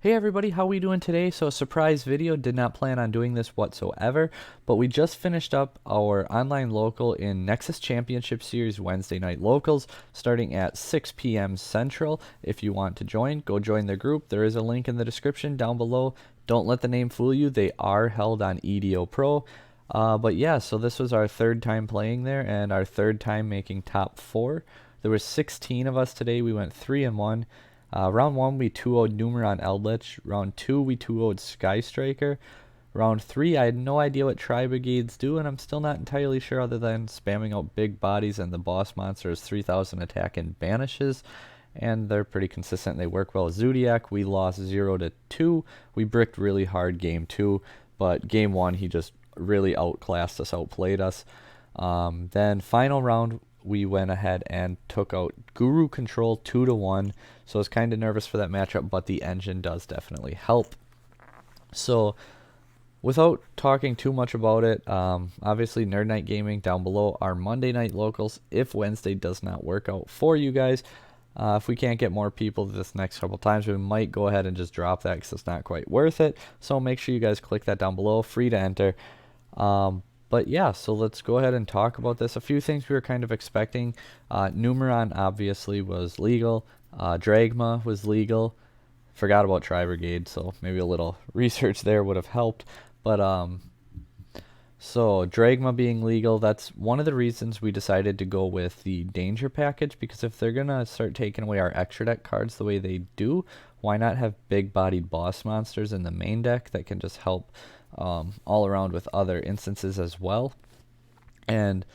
Hey everybody, how we doing today? So a surprise video, did not plan on doing this whatsoever, but we just finished up our online local in Nexus Championship Series Wednesday night locals starting at 6 p.m. Central. If you want to join, go join the group. There is a link in the description down below. Don't let the name fool you. They are held on EDO Pro. But yeah, so this was our third time playing there and our third time making top 4. There were 16 of us today. We went 3-1. Round 1 we 2-0'd Numeron Eldritch. Round 2 we 2-0'd Sky Striker. Round 3 I had no idea what Tri-Brigades do, and I'm still not entirely sure other than spamming out big bodies and the boss monster is 3000 attack and banishes. And they're pretty consistent. They work well. Zodiac, we lost 0-2. We bricked really hard game 2, but game 1 he just really outclassed us, outplayed us. Then final round we went ahead and took out Guru Control 2-1. So I was kind of nervous for that matchup, but the engine does definitely help. So without talking too much about it, obviously Nerd Night Gaming down below our Monday night locals. If Wednesday does not work out for you guys, if we can't get more people this next couple times, we might go ahead and just drop that because it's not quite worth it. So make sure you guys click that down below, free to enter. But yeah, so let's go ahead and talk about this. A few things we were kind of expecting. Numeron obviously was legal. Dragma was legal. Forgot about Tri-Brigade, so maybe a little research there would have helped. But so Dragma being legal, that's one of the reasons we decided to go with the Danger package, because if they're gonna start taking away our extra deck cards the way they do, why not have big-bodied boss monsters in the main deck that can just help all around with other instances as well. And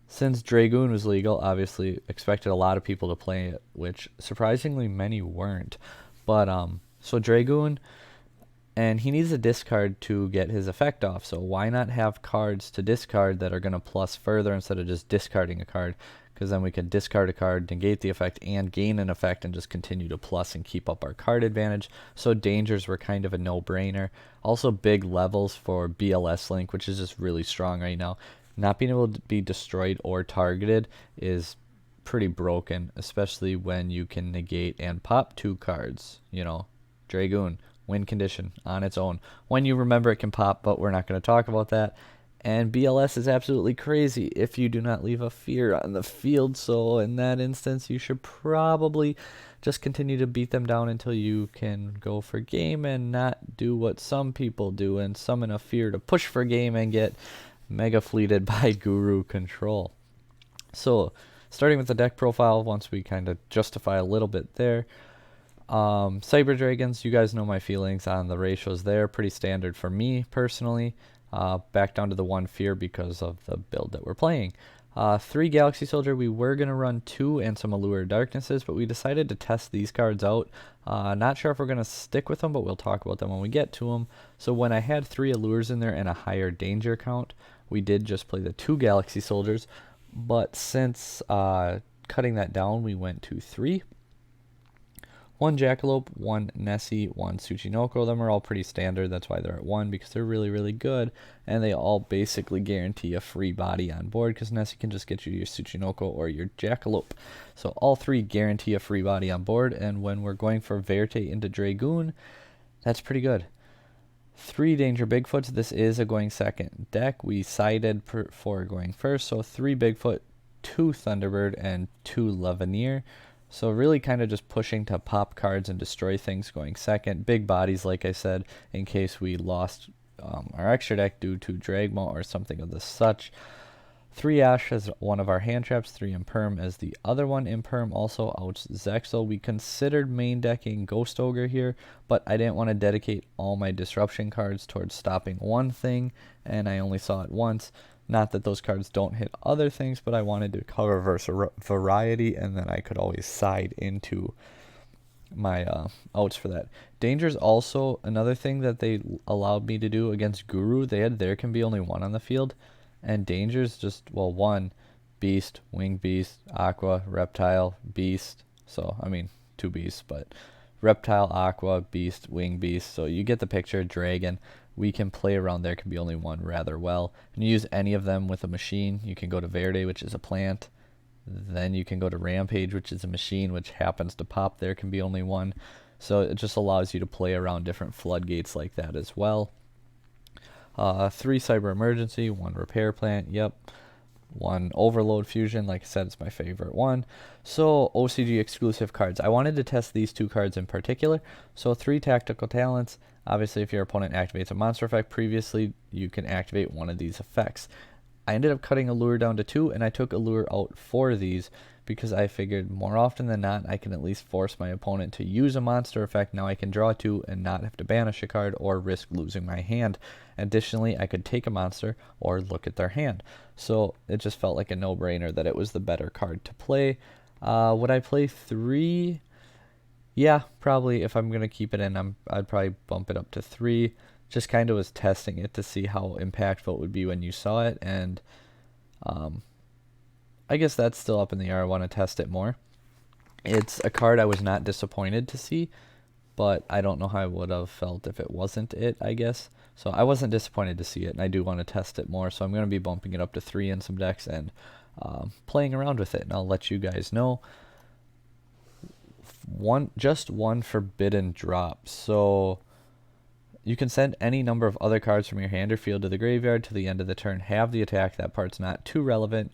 since Dragoon was legal, obviously expected a lot of people to play it, which surprisingly many weren't. But so Dragoon, and he needs a discard to get his effect off, so why not have cards to discard that are going to plus further instead of just discarding a card, because then we can discard a card, negate the effect, and gain an effect and just continue to plus and keep up our card advantage. So dangers were kind of a no-brainer. Also big levels for BLS Link, which is just really strong right now. Not being able to be destroyed or targeted is pretty broken, especially when you can negate and pop 2 cards. You know, Dragoon, win condition on its own. When you remember it can pop, but we're not going to talk about that. And BLS is absolutely crazy if you do not leave a fear on the field, so in that instance you should probably just continue to beat them down until you can go for game and not do what some people do and summon a fear to push for game and get mega fleeted by Guru Control. So starting with the deck profile, once we kind of justify a little bit there, Cyber Dragons, you guys know my feelings on the ratios there, pretty standard for me personally. Back down to the 1 fear because of the build that we're playing. 3 Galaxy Soldier, we were going to run 2 and some Allure Darknesses, but we decided to test these cards out. Not sure if we're going to stick with them, but we'll talk about them when we get to them. So when I had 3 Allures in there and a higher danger count, we did just play the 2 Galaxy Soldiers, but since cutting that down, we went to 3. 1 Jackalope, 1 Nessie, 1 Tsuchinoko. Them are all pretty standard. That's why they're at 1, because they're really, really good. And they all basically guarantee a free body on board, because Nessie can just get you your Tsuchinoko or your Jackalope. So all 3 guarantee a free body on board. And when we're going for Verte into Dragoon, that's pretty good. 3 Danger Bigfoots. This is a going second deck. We sided for going first. So 3 Bigfoot, 2 Thunderbird, and 2 Lavenier. So really kind of just pushing to pop cards and destroy things going second. Big bodies, like I said, in case we lost our extra deck due to Dragma or something of the such. 3 Ash as one of our hand traps, 3 Imperm as the other one. Imperm also outs Zexal. We considered main decking Ghost Ogre here, but I didn't want to dedicate all my disruption cards towards stopping one thing, and I only saw it once. Not that those cards don't hit other things, but I wanted to cover variety, and then I could always side into my outs for that. Danger's also another thing that they allowed me to do against Guru. They had there can be only 1 on the field, and Danger's just, well, 1, Beast, Winged Beast, Aqua, Reptile, Beast. So, I mean, 2 beasts, but Reptile, Aqua, Beast, Winged Beast. So you get the picture, Dragon. We can play around there can be only 1 rather well. And you use any of them with a machine. You can go to Verde, which is a plant. Then you can go to Rampage, which is a machine, which happens to pop there can be only 1. So it just allows you to play around different floodgates like that as well. 3 Cyber Emergency, 1 Repair Plant, yep. 1 Overload Fusion, like I said, it's my favorite one. So OCG exclusive cards. I wanted to test these 2 cards in particular. So 3 Tactical Talents. Obviously, if your opponent activates a monster effect previously, you can activate one of these effects. I ended up cutting Allure down to 2, and I took Allure out for these because I figured more often than not I can at least force my opponent to use a monster effect. Now I can draw 2 and not have to banish a card or risk losing my hand. Additionally, I could take a monster or look at their hand. So it just felt like a no-brainer that it was the better card to play. Would I play 3? Yeah, probably. If I'm going to keep it in, I'd probably bump it up to 3. Just kind of was testing it to see how impactful it would be when you saw it, and I guess that's still up in the air. I want to test it more. It's a card I was not disappointed to see, but I don't know how I would have felt if it wasn't it, I guess. So I wasn't disappointed to see it, and I do want to test it more, so I'm going to be bumping it up to 3 in some decks and playing around with it, and I'll let you guys know. Just one forbidden drop. So you can send any number of other cards from your hand or field to the graveyard to the end of the turn. Have the attack. That part's not too relevant.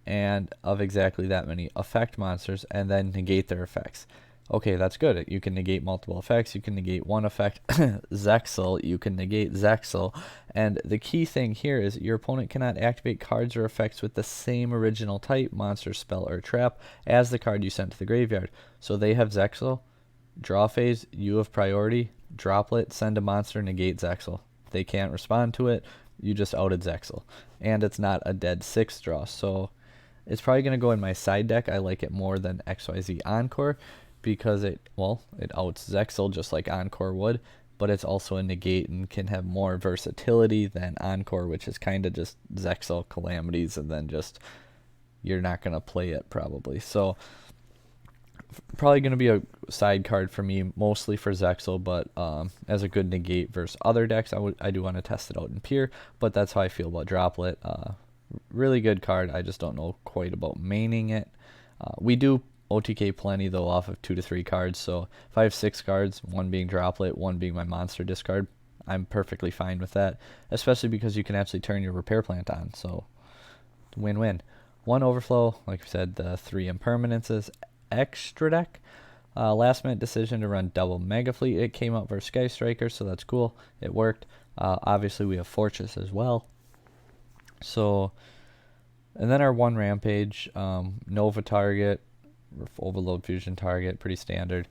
And of exactly that many effect monsters, and then negate their effects. Okay, that's good. You can negate multiple effects. You can negate one effect. Zexal. You can negate Zexal. And the key thing here is your opponent cannot activate cards or effects with the same original type, monster, spell, or trap as the card you sent to the graveyard. So they have Zexal. Draw phase. You have priority. Droplet. Send a monster. Negate Zexal. They can't respond to it. You just outed Zexal. And it's not a dead 6 draw. So it's probably going to go in my side deck. I like it more than XYZ Encore because it outs Zexal just like Encore would, but it's also a negate and can have more versatility than Encore, which is kind of just Zexal Calamities, and then just you're not going to play it probably. So probably going to be a side card for me, mostly for Zexal, but as a good negate versus other decks, I do want to test it out in Pure, but that's how I feel about Droplet. Really good card. I just don't know quite about maining it. We do OTK plenty though off of 2 to 3 cards, so if I have 6 cards, 1 being Droplet, 1 being my monster discard, I'm perfectly fine with that, especially because you can actually turn your Repair Plant on, so win-win. 1 Overflow, like I said, the 3 Impermanences. Extra deck, last minute decision to run double Mega Fleet. It came out versus Sky Striker, so that's cool. It worked. Obviously we have Fortress as well. So, and then our 1 Rampage, Nova target, Overload Fusion target, pretty standard.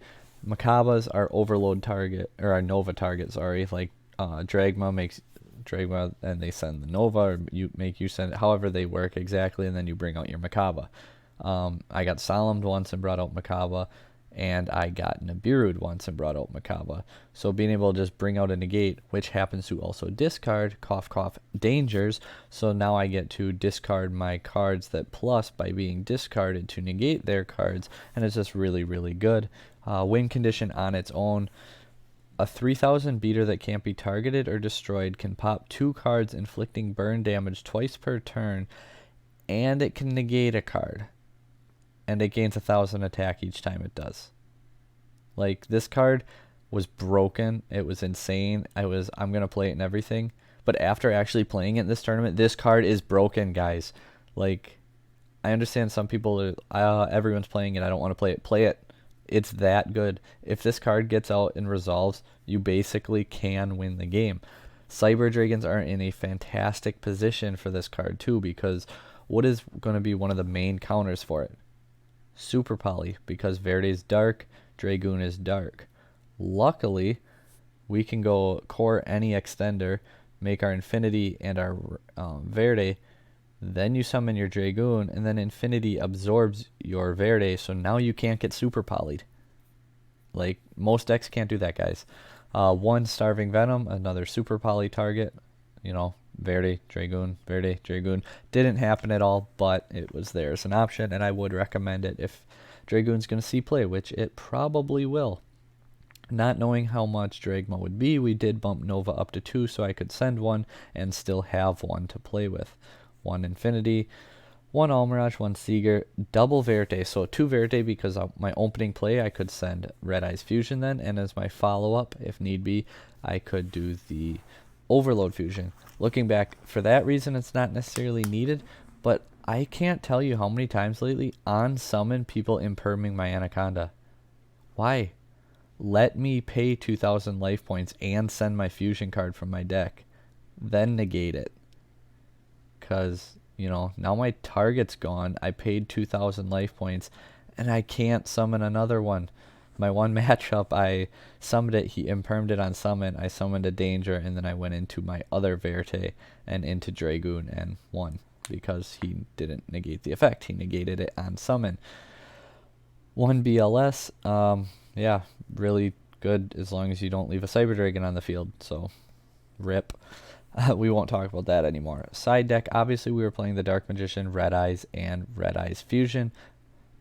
Macabas are Overload target, or our Nova target, sorry. Like, Dragma makes Dragma, and they send the Nova, or you send it, however they work exactly, and then you bring out your Macaba. I got Solemned once and brought out Macaba, and I got Nibiru'd once and brought out Macaba. So being able to just bring out a negate, which happens to also discard, cough cough, dangers, so now I get to discard my cards that plus by being discarded to negate their cards, and it's just really, really good. Win condition on its own. A 3000 beater that can't be targeted or destroyed can pop 2 cards inflicting burn damage twice per turn, and it can negate a card. And it gains 1000 attack each time it does. Like, this card was broken. It was insane. I'm going to play it and everything. But after actually playing it in this tournament, this card is broken, guys. Like, I understand some people are, everyone's playing it, I don't want to play it. Play it. It's that good. If this card gets out and resolves, you basically can win the game. Cyber Dragons are in a fantastic position for this card too, because what is going to be one of the main counters for it? Super Poly, because Verde's dark, Dragoon is dark. Luckily, we can go core any extender, make our Infinity and our Verde, then you summon your Dragoon, and then Infinity absorbs your Verde, so now you can't get Super Poly'd. Like, most decks can't do that, guys. 1 Starving Venom, another Super Poly target, Verde, Dragoon, Verde, Dragoon. Didn't happen at all, but it was there as an option, and I would recommend it if Dragoon's going to see play, which it probably will. Not knowing how much Dragma would be, we did bump Nova up to 2 so I could send 1 and still have 1 to play with. 1 Infinity. one Almirage, one Seeger, double Verte. So two Verte because my opening play I could send Red Eyes Fusion then, and as my follow-up, if need be, I could do the Overload Fusion. Looking back, for that reason it's not necessarily needed, but I can't tell you how many times lately on summon people imperming my Anaconda. Why? Let me pay 2,000 life points and send my fusion card from my deck. Then negate it. Because, now my target's gone. I paid 2,000 life points and I can't summon another one. My one matchup, I summoned it, he impermed it on summon, I summoned a danger, and then I went into my other Verte and into Dragoon and won. Because he didn't negate the effect. He negated it on summon. One BLS, yeah, really good as long as you don't leave a Cyber Dragon on the field. So, rip. We won't talk about that anymore. Side deck, obviously we were playing the Dark Magician, Red Eyes, and Red Eyes Fusion.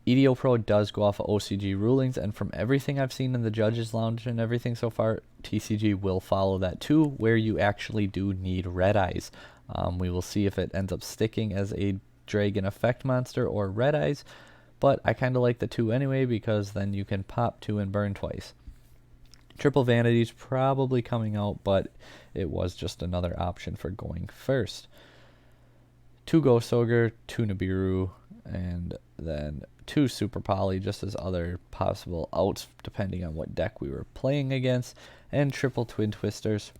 EDO Pro does go off of OCG rulings, and from everything I've seen in the Judges Lounge and everything so far, TCG will follow that too, where you actually do need Red Eyes. We will see if it ends up sticking as a Dragon Effect monster or Red Eyes, but I kind of like the two anyway because then you can pop two and burn twice. Triple Vanity's probably coming out, but it was just another option for going first. Two Ghost Ogre, two Nibiru, and then two Super Poly just as other possible outs depending on what deck we were playing against, and triple Twin Twisters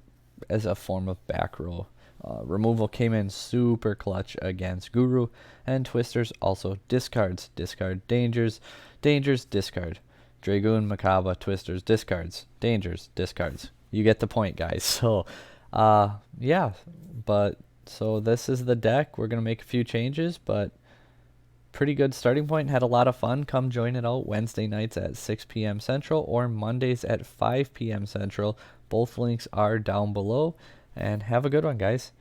as a form of back row. Removal came in super clutch against Guru, and Twisters also discards. Discard dangers, dangers, discard. Dragoon, Macabre, Twisters, discards. Dangers, discards. You get the point, guys. So, yeah. But, so this is the deck. We're going to make a few changes, but pretty good starting point. Had a lot of fun. Come join it out Wednesday nights at 6 p.m. Central or Mondays at 5 p.m. Central. Both links are down below. And have a good one, guys.